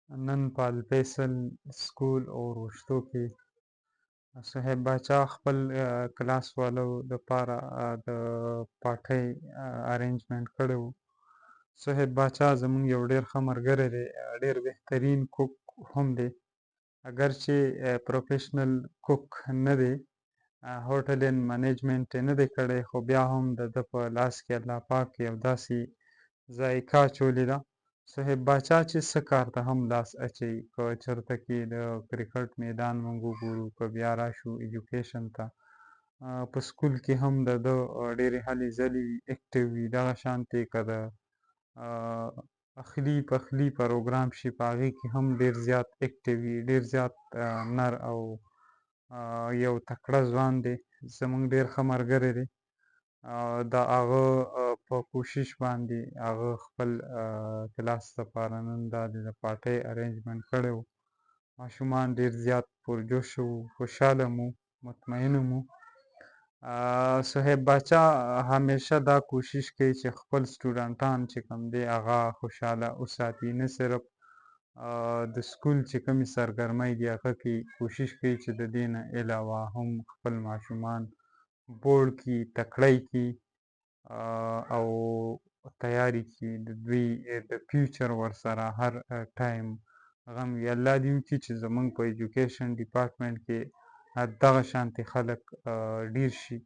نن په الفیصل سکول اورښتو کې صاحب باچا خپل کلاس والو دپاره د پارټۍ ارینجمنټ کړی و. صاحب باچا زموږ یو ډېر ښه ملګری دی، ډېر بهترین کوک هم دی. اگر چې پروفیشنل کوک نه دی، هوټل ان منیجمنټ یې نه دی کړی، خو بیا هم د ده په لاس کې الله پاک یو داسې ذایقه اچولې ده. صاحب باچا چې څه کار ته هم لاس اچوي، که چېرته کې د کرکټ میدان موږ وګورو، که بیا راشو ایجوکیشن ته، په سکول کې هم د ده ډېرې هلې ځلې وي، اکټیو وي. دغه شانتې که د اخلي پخلي پروګرام شي، په هغې کې هم ډېر زیات اکټیو وي، ډېر زیات نر او یو تکړه ځوان دی، زموږ ډېر ښه ملګری دی. د هغه په کوشش باندې هغه خپل کلاس دپاره نن دا د پارټۍ ارینجمنټ کړی و. ماشومان ډېر زیات پرجوشه وو، خوشحاله مو، مطمئنه مو. صاحب باچا همیشه دا کوشش کوي چې خپل سټوډنټان چې کوم دی هغه خوشحاله وساتي، نه صرف د سکول چې کومې سرګرمۍ دي هغه کې کوشش کوي چې د دې نه علاوه هم خپل ماشومان بوړ کړي، تکړه یې کړي او تیار یې کړي د دوی د فیوچر ورسره هر ټایم غم وي. الله دې وکړي چې زموږ په ایجوکیشن ډپارټمنټ کې دغه شانتې خلک ډېر شي.